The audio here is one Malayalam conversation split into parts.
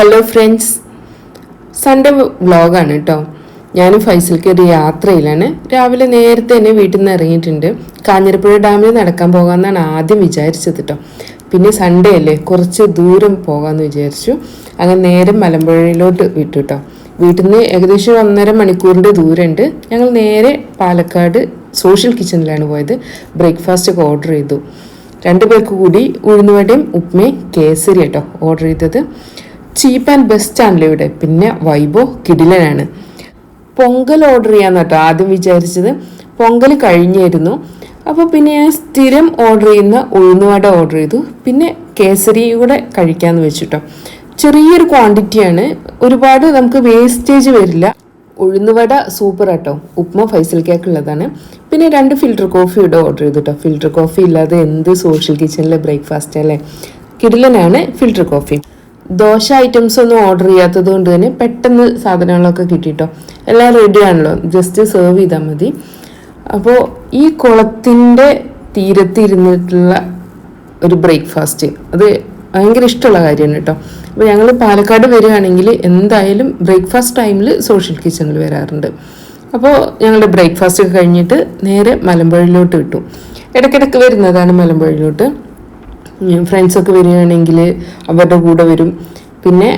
ഹലോ ഫ്രണ്ട്സ്, സൺഡേ വ്ളോഗാണ് കേട്ടോ. ഞാനും ഫൈസൽക്ക് ഒരു യാത്രയിലാണ്. രാവിലെ നേരത്തെ തന്നെ വീട്ടിൽ നിന്ന് ഇറങ്ങിയിട്ടുണ്ട്. കാഞ്ഞിരപ്പുഴ ഡാമിൽ നടക്കാൻ പോകാമെന്നാണ് ആദ്യം വിചാരിച്ചത് കേട്ടോ. പിന്നെ സൺഡേ അല്ലേ, കുറച്ച് ദൂരം പോകാമെന്ന് വിചാരിച്ചു. അങ്ങനെ നേരെ മലമ്പുഴയിലോട്ട് വിട്ടു കേട്ടോ. വീട്ടിൽ നിന്ന് ഏകദേശം 1.5 മണിക്കൂറിൻ്റെ ദൂരമുണ്ട്. ഞങ്ങൾ നേരെ പാലക്കാട് സോഷ്യൽ കിച്ചണിലാണ് പോയത്. ബ്രേക്ക്ഫാസ്റ്റ് ഒക്കെ ഓർഡർ ചെയ്തു. 2 പേർക്ക് കൂടി ഉഴുന്നുവടയും ഉപ്മയും കേസരി കേട്ടോ ഓർഡർ ചെയ്തത്. ചീപ്പ് ആൻഡ് ബെസ്റ്റ് ആണല്ലോ ഇവിടെ. പിന്നെ വൈബോ കിടിലനാണ്. പൊങ്കൽ ഓർഡർ ചെയ്യാന്ന് കേട്ടോ ആദ്യം വിചാരിച്ചത്. പൊങ്കൽ കഴിഞ്ഞായിരുന്നു. അപ്പോൾ പിന്നെ ഞാൻ സ്ഥിരം ഓർഡർ ചെയ്യുന്ന ഉഴുന്നുവട ഓർഡർ ചെയ്തു. പിന്നെ കേസരി കൂടെ കഴിക്കാമെന്ന് വെച്ചിട്ടോ. ചെറിയൊരു ക്വാണ്ടിറ്റിയാണ്, ഒരുപാട് നമുക്ക് വേസ്റ്റേജ് വരില്ല. ഉഴുന്നുവട സൂപ്പർ ആട്ടോ. ഉപ്മ ഫൈസൽക്കേക്ക് ഉള്ളതാണ്. പിന്നെ 2 ഫിൽറ്റർ കോഫി ഇവിടെ ഓർഡർ ചെയ്തു കേട്ടോ. ഫിൽറ്റർ കോഫി ഇല്ലാതെ എന്ത് സോഷ്യൽ കിച്ചണിലെ ബ്രേക്ക്ഫാസ്റ്റ് അല്ലേ. കിടിലനാണ് ഫിൽറ്റർ കോഫി. ദോശ ഐറ്റംസ് ഒന്നും ഓർഡർ ചെയ്യാത്തത് കൊണ്ട് തന്നെ പെട്ടെന്ന് സാധനങ്ങളൊക്കെ കിട്ടിട്ടോ. എല്ലാം റെഡി ആണല്ലോ, ജസ്റ്റ് സെർവ് ചെയ്താൽ മതി. അപ്പോൾ ഈ കുളത്തിൻ്റെ തീരത്തിരുന്നിട്ടുള്ള ഒരു ബ്രേക്ക്ഫാസ്റ്റ് അത് ഭയങ്കര ഇഷ്ടമുള്ള കാര്യമാണ് കേട്ടോ. അപ്പോൾ ഞങ്ങൾ പാലക്കാട് വരികയാണെങ്കിൽ എന്തായാലും ബ്രേക്ക്ഫാസ്റ്റ് ടൈമിൽ സോഷ്യൽ കിച്ചണിൽ വരാറുണ്ട്. അപ്പോൾ ഞങ്ങളുടെ ബ്രേക്ക്ഫാസ്റ്റ് ഒക്കെ കഴിഞ്ഞിട്ട് നേരെ മലമ്പുഴയിലോട്ട് വിട്ടു. ഇടയ്ക്കിടയ്ക്ക് വരുന്നതാണ് മലമ്പുഴയിലോട്ട്. ഫ്രണ്ട്സൊക്കെ വരികയാണെങ്കിൽ അവരുടെ കൂടെ വരും. പിന്നെ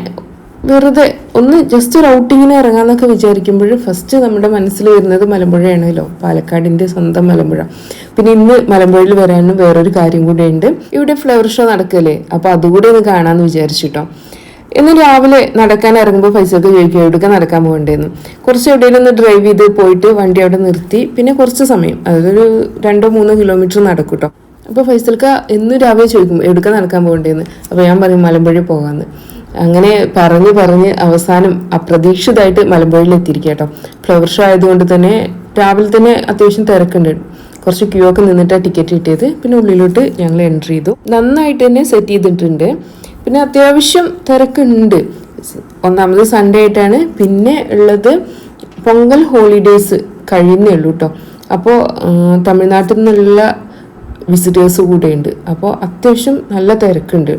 വെറുതെ ഒന്ന് ജസ്റ്റ് ഒരു ഔട്ടിങ്ങിന് ഇറങ്ങാമെന്നൊക്കെ വിചാരിക്കുമ്പോൾ ഫസ്റ്റ് നമ്മുടെ മനസ്സിൽ വരുന്നത് മലമ്പുഴയാണല്ലോ, പാലക്കാടിൻ്റെ സ്വന്തം മലമ്പുഴ. പിന്നെ ഇന്ന് മലമ്പുഴയിൽ വരാനും വേറൊരു കാര്യം കൂടെ ഉണ്ട്. ഇവിടെ ഫ്ലവർ ഷോ നടക്കല്ലേ, അപ്പോൾ അതുകൂടെ ഒന്ന് കാണാമെന്ന് വിചാരിച്ചിട്ടോ. ഇന്ന് രാവിലെ നടക്കാൻ ഇറങ്ങുമ്പോൾ പൈസക്ക് ചോദിക്കും എവിടെയൊക്കെ നടക്കാൻ പോകണ്ടേന്ന്. കുറച്ച് എവിടെയെങ്കിലും ഒന്ന് ഡ്രൈവ് ചെയ്ത് പോയിട്ട് വണ്ടി അവിടെ നിർത്തി പിന്നെ കുറച്ച് സമയം, അതൊരു 2-3 കിലോമീറ്റർ നടക്കും കേട്ടോ. അപ്പോൾ ഫൈസൽക്ക എന്നും രാവിലെ ചോദിക്കും എവിടെയൊക്കെ നടക്കാൻ പോകണ്ടേന്ന്. അപ്പോൾ ഞാൻ പറയും മലമ്പുഴ പോകാമെന്ന്. അങ്ങനെ പറഞ്ഞ് അവസാനം അപ്രതീക്ഷിതമായിട്ട് മലമ്പുഴയിൽ എത്തിയിരിക്കുക കേട്ടോ. ഫ്ലവർ ഷോ ആയതുകൊണ്ട് തന്നെ രാവിലെ തന്നെ അത്യാവശ്യം തിരക്കുണ്ട്. കുറച്ച് ക്യൂ ഒക്കെ നിന്നിട്ടാണ് ടിക്കറ്റ് കിട്ടിയത്. പിന്നെ ഉള്ളിലോട്ട് ഞങ്ങൾ എൻട്രി ചെയ്തു. നന്നായിട്ട് തന്നെ സെറ്റ് ചെയ്തിട്ടുണ്ട്. പിന്നെ അത്യാവശ്യം തിരക്കുണ്ട്. ഒന്നാമത് സൺഡേ ആയിട്ടാണ്. പിന്നെ ഉള്ളത് പൊങ്കൽ ഹോളിഡേയ്സ് കഴിയുന്നേ ഉള്ളൂ കേട്ടോ. അപ്പോൾ തമിഴ്നാട്ടിൽ നിന്നുള്ള വിസിറ്റേഴ്സ് കൂടെ ഉണ്ട്. അപ്പോൾ അത്യാവശ്യം നല്ല തിരക്കുണ്ട്.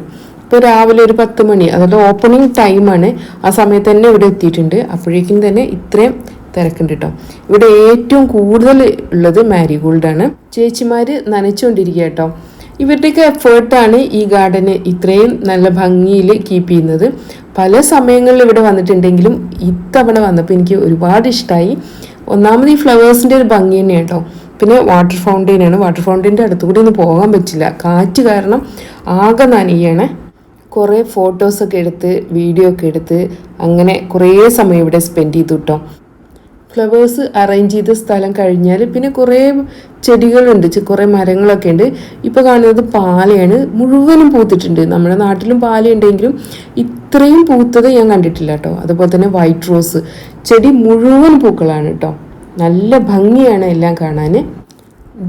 ഇപ്പോൾ രാവിലെ ഒരു 10 മണി, അതായത് ഓപ്പണിംഗ് ടൈമാണ്. ആ സമയത്ത് തന്നെ ഇവിടെ എത്തിയിട്ടുണ്ട്. അപ്പോഴേക്കും തന്നെ ഇത്രയും തിരക്കുണ്ട് കേട്ടോ. ഇവിടെ ഏറ്റവും കൂടുതൽ ഉള്ളത് മാരിഗോൾഡാണ്. ചേച്ചിമാർ നനച്ചുകൊണ്ടിരിക്കുക കേട്ടോ. ഇവരുടെയൊക്കെ എഫേർട്ടാണ് ഈ ഗാർഡന് ഇത്രയും നല്ല ഭംഗിയിൽ കീപ്പ് ചെയ്യുന്നത്. പല സമയങ്ങളിൽ ഇവിടെ വന്നിട്ടുണ്ടെങ്കിലും ഇത്തവണ വന്നപ്പോൾ എനിക്ക് ഒരുപാട് ഇഷ്ടമായി. ഒന്നാമത് ഈ ഫ്ലവേഴ്സിൻ്റെ ഒരു ഭംഗി തന്നെ കേട്ടോ. പിന്നെ വാട്ടർ ഫൗണ്ടെയിനാണ്. വാട്ടർ ഫൗണ്ടെയിൻ്റെ അടുത്തുകൂടി ഒന്നും പോകാൻ പറ്റില്ല, കാറ്റ് കാരണം ആകെ നനയാണ്. കുറേ ഫോട്ടോസൊക്കെ എടുത്ത് വീഡിയോ ഒക്കെ എടുത്ത് അങ്ങനെ കുറേ സമയം ഇവിടെ സ്പെൻഡ് ചെയ്തു കേട്ടോ. ഫ്ലവേഴ്സ് അറേഞ്ച് ചെയ്ത സ്ഥലം കഴിഞ്ഞാൽ പിന്നെ കുറേ ചെടികളുണ്ട്, കുറേ മരങ്ങളൊക്കെ ഉണ്ട്. ഇപ്പോൾ കാണുന്നത് പാലയാണ്, മുഴുവനും പൂത്തിട്ടുണ്ട്. നമ്മുടെ നാട്ടിലും പാലയുണ്ടെങ്കിലും ഇത്രയും പൂത്തത് ഞാൻ കണ്ടിട്ടില്ല കേട്ടോ. അതുപോലെ തന്നെ വൈറ്റ് റോസ് ചെടി മുഴുവൻ പൂക്കളാണ് കേട്ടോ. നല്ല ഭംഗിയാണ് എല്ലാം കാണാൻ.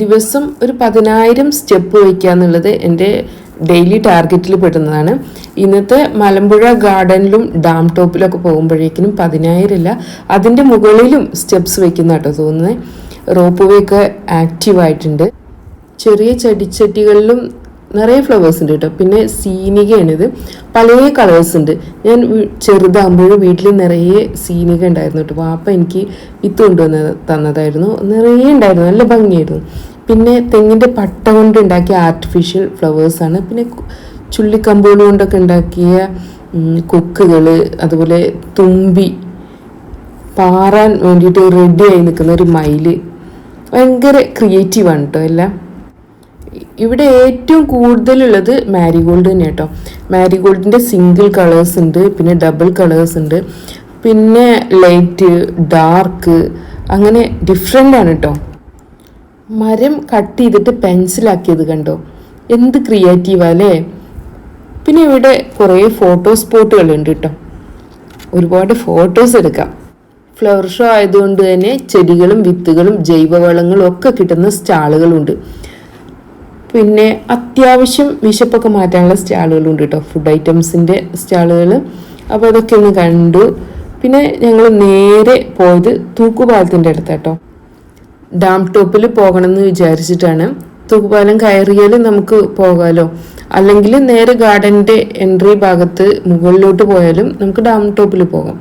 ദിവസം ഒരു 10,000 സ്റ്റെപ്പ് വയ്ക്കുക എന്നുള്ളത് എൻ്റെ ഡെയിലി ടാർഗറ്റിൽ പെടുന്നതാണ്. ഇന്നത്തെ മലമ്പുഴ ഗാർഡനിലും ഡാം ടോപ്പിലൊക്കെ പോകുമ്പോഴേക്കിനും 10,000 ഇല്ല, അതിൻ്റെ മുകളിലും സ്റ്റെപ്സ് വയ്ക്കുന്ന കേട്ടോ തോന്നുന്നത്. റോപ്പ് വേ ഒക്കെ ആക്റ്റീവായിട്ടുണ്ട്. ചെറിയ ചെടിച്ചട്ടികളിലും നിറയെ ഫ്ലവേഴ്സ് ഉണ്ട് കേട്ടോ. പിന്നെ സീനികയാണിത്, പല കളേഴ്സ് ഉണ്ട്. ഞാൻ ചെറുതാകുമ്പോൾ വീട്ടിൽ നിറയെ സീനിക ഉണ്ടായിരുന്നു കേട്ടോ. വാപ്പ എനിക്ക് വിത്ത് കൊണ്ടുവന്ന് തന്നതായിരുന്നു. നിറയെ ഉണ്ടായിരുന്നു, നല്ല ഭംഗിയായിരുന്നു. പിന്നെ തെങ്ങിൻ്റെ പട്ട കൊണ്ട് ഉണ്ടാക്കിയ ആർട്ടിഫിഷ്യൽ ഫ്ലവേഴ്സാണ്. പിന്നെ ചുള്ളിക്കമ്പോള് കൊണ്ടൊക്കെ ഉണ്ടാക്കിയ കൊക്കുകൾ, അതുപോലെ തുമ്പി, പാറാൻ വേണ്ടിയിട്ട് റെഡിയായി നിൽക്കുന്ന ഒരു മയില്. ഭയങ്കര ക്രിയേറ്റീവാണ് കേട്ടോ എല്ലാം. ഇവിടെ ഏറ്റവും കൂടുതലുള്ളത് മാരിഗോൾഡ് തന്നെ കേട്ടോ. മാരിഗോൾഡിൻ്റെ സിംഗിൾ കളേഴ്സ് ഉണ്ട്, പിന്നെ ഡബിൾ കളേഴ്സ് ഉണ്ട്, പിന്നെ ലൈറ്റ്, ഡാർക്ക്, അങ്ങനെ ഡിഫറെൻ്റ് ആണ് കേട്ടോ. മരം കട്ട് ചെയ്തിട്ട് പെൻസിലാക്കിയത് കണ്ടോ, എന്ത് ക്രിയേറ്റീവാ അല്ലേ. പിന്നെ ഇവിടെ കുറേ ഫോട്ടോ സ്പോട്ടുകളുണ്ട് കേട്ടോ, ഒരുപാട് ഫോട്ടോസ് എടുക്കാം. ഫ്ലവർ ഷോ ആയതുകൊണ്ട് തന്നെ ചെടികളും വിത്തുകളും ജൈവവളങ്ങളും ഒക്കെ കിട്ടുന്ന സ്റ്റാളുകളുണ്ട്. പിന്നെ അത്യാവശ്യം വിശപ്പൊക്കെ മാറ്റാനുള്ള സ്റ്റാളുകളുണ്ട് കേട്ടോ, ഫുഡ് ഐറ്റംസിൻ്റെ സ്റ്റാളുകൾ. അപ്പോൾ അതൊക്കെ ഒന്ന് കണ്ടു. പിന്നെ ഞങ്ങൾ നേരെ പോയത് തൂക്കുപാലത്തിൻ്റെ അടുത്താട്ടോ. ഡാം ടോപ്പിൽ പോകണമെന്ന് വിചാരിച്ചിട്ടാണ്. തൂക്കുപാലം കയറിയാൽ നമുക്ക് പോകാമല്ലോ. അല്ലെങ്കിൽ നേരെ ഗാർഡൻ്റെ എൻട്രി ഭാഗത്ത് മുകളിലോട്ട് പോയാലും നമുക്ക് ഡാം ടോപ്പിൽ പോകാം.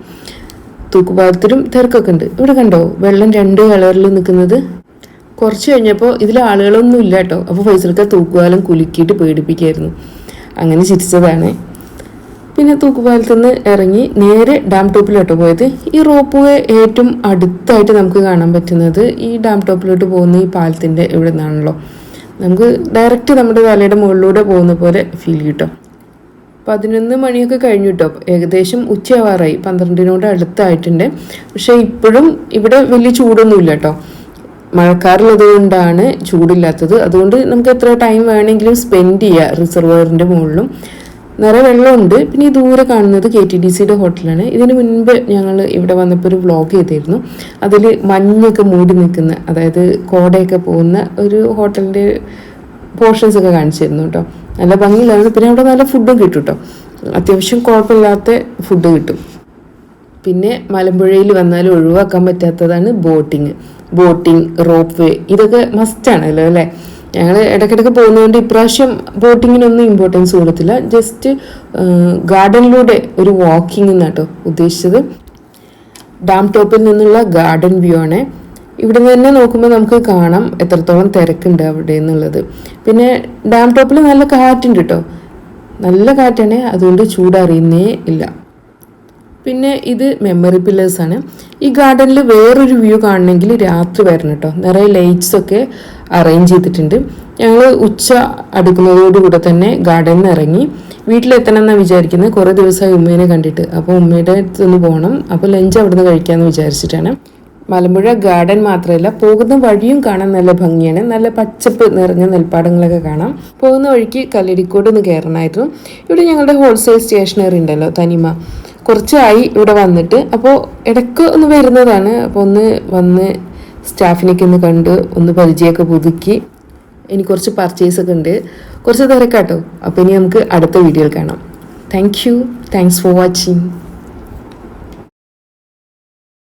തൂക്കുപാലത്തിലും തിരക്കൊക്കെ ഉണ്ട്. ഇവിടെ കണ്ടോ വെള്ളം 2 കളറിൽ നിൽക്കുന്നത്. കുറച്ച് കഴിഞ്ഞപ്പോൾ ഇതിൽ ആളുകളൊന്നും ഇല്ല കേട്ടോ. അപ്പോൾ ഫൈസൽക്ക തൂക്കുപാലം കുലുക്കിയിട്ട് പേടിപ്പിക്കായിരുന്നു. അങ്ങനെ ചിരിച്ചതാണ്. പിന്നെ തൂക്കുപാലത്തിൽ നിന്ന് ഇറങ്ങി നേരെ ഡാം ടോപ്പിലോട്ട് പോയത്. ഈ റോപ്പ് വേ ഏറ്റവും അടുത്തായിട്ട് നമുക്ക് കാണാൻ പറ്റുന്നത് ഈ ഡാം ടോപ്പിലോട്ട് പോകുന്ന ഈ പാലത്തിൻ്റെ ഇവിടെ നിന്നാണല്ലോ. നമുക്ക് ഡയറക്റ്റ് നമ്മുടെ തലയുടെ മുകളിലൂടെ പോകുന്ന പോലെ ഫീൽ കിട്ടും. 11 മണിയൊക്കെ കഴിഞ്ഞു കേട്ടോ. ഏകദേശം ഉച്ചയാവാറായി, 12 അടുത്തായിട്ടുണ്ട്. പക്ഷേ ഇപ്പോഴും ഇവിടെ വലിയ ചൂടൊന്നുമില്ല കേട്ടോ. മഴക്കാറുള്ളത് കൊണ്ടാണ് ചൂടില്ലാത്തത്. അതുകൊണ്ട് നമുക്ക് എത്ര ടൈം വേണമെങ്കിലും സ്പെൻഡ് ചെയ്യുക റിസർവോയറിൻ്റെ മുകളിലും. നിറയെ വെള്ളമുണ്ട്. പിന്നെ ഈ ദൂരെ കാണുന്നത് KTDCയുടെ ഹോട്ടലാണ്. ഇതിന് മുൻപ് ഞങ്ങൾ ഇവിടെ വന്നപ്പോൾ ഒരു വ്ളോഗ് ചെയ്തിരുന്നു. അതിൽ മഞ്ഞൊക്കെ മൂടി നിൽക്കുന്ന, അതായത് കോടയൊക്കെ പോകുന്ന ഒരു ഹോട്ടലിൻ്റെ പോർഷൻസ് ഒക്കെ കാണിച്ചിരുന്നു കേട്ടോ. നല്ല ഭംഗിയിലാണ്. പിന്നെ അവിടെ നല്ല ഫുഡും കിട്ടും കേട്ടോ. അത്യാവശ്യം കുഴപ്പമില്ലാത്ത ഫുഡ് കിട്ടും. പിന്നെ മലമ്പുഴയിൽ വന്നാൽ ഒഴിവാക്കാൻ പറ്റാത്തതാണ് ബോട്ടിങ്, റോപ്പ് വേ. ഇതൊക്കെ മസ്റ്റാണല്ലോ അല്ലേ. ഞങ്ങൾ ഇടയ്ക്കിടയ്ക്ക് പോകുന്നതുകൊണ്ട് ഇപ്രാവശ്യം ബോട്ടിങ്ങിനൊന്നും ഇമ്പോർട്ടൻസ് കൊടുത്തില്ല. ജസ്റ്റ് ഗാർഡനിലൂടെ ഒരു വാക്കിംഗ് എന്നാട്ടോ ഉദ്ദേശിച്ചത്. ഡാം ടോപ്പിൽ നിന്നുള്ള ഗാർഡൻ വ്യൂ ആണ്. ഇവിടെ നിന്ന് തന്നെ നോക്കുമ്പോൾ നമുക്ക് കാണാം എത്രത്തോളം തിരക്കുണ്ട് അവിടെ എന്നുള്ളത്. പിന്നെ ഡാം ടോപ്പിൽ നല്ല കാറ്റുണ്ട് കേട്ടോ. നല്ല കാറ്റാണ്, അതുകൊണ്ട് ചൂടറിയുന്നേ ഇല്ല. പിന്നെ ഇത് മെമ്മറി പില്ലേഴ്സാണ്. ഈ ഗാർഡനിൽ വേറൊരു വ്യൂ കാണണമെങ്കിൽ രാത്രി വരണം കേട്ടോ. നിറയെ ലൈറ്റ്സൊക്കെ അറേഞ്ച് ചെയ്തിട്ടുണ്ട്. ഞങ്ങൾ ഉച്ച അടുക്കുന്നതോടുകൂടെ തന്നെ ഗാർഡനിൽ നിന്ന് ഇറങ്ങി വീട്ടിലെത്തണം എന്നാണ് വിചാരിക്കുന്നത്. കുറേ ദിവസമായി ഉമ്മേനെ കണ്ടിട്ട്. അപ്പോൾ ഉമ്മയുടെ അടുത്തൊന്ന് പോകണം. അപ്പോൾ ലഞ്ച് അവിടെ നിന്ന് കഴിക്കാമെന്ന് വിചാരിച്ചിട്ടാണ്. മലമ്പുഴ ഗാർഡൻ മാത്രമല്ല, പോകുന്ന വഴിയും കാണാൻ നല്ല ഭംഗിയാണ്. നല്ല പച്ചപ്പ് നിറഞ്ഞ നെൽപ്പാടങ്ങളൊക്കെ കാണാം. പോകുന്ന വഴിക്ക് കല്ലടിക്കോട് ഒന്ന് കയറണമായിരുന്നു. ഇവിടെ ഞങ്ങളുടെ ഹോൾസെയിൽ സ്റ്റേഷനറി ഉണ്ടല്ലോ, തനിമ, കുറച്ചായി ഇവിടെ വന്നിട്ട്. അപ്പോൾ ഇടയ്ക്ക് ഒന്ന് വരുന്നതാണ്. അപ്പോൾ ഒന്ന് വന്ന് സ്റ്റാഫിനൊക്കെ ഒന്ന് കണ്ട് ഒന്ന് പരിചയമൊക്കെ പുതുക്കി. ഇനി കുറച്ച് പർച്ചേസൊക്കെ ഉണ്ട്, കുറച്ച് തിരക്കാട്ടോ. അപ്പോൾ ഇനി നമുക്ക് അടുത്ത വീഡിയോയിൽ കാണാം. Thanks for watching.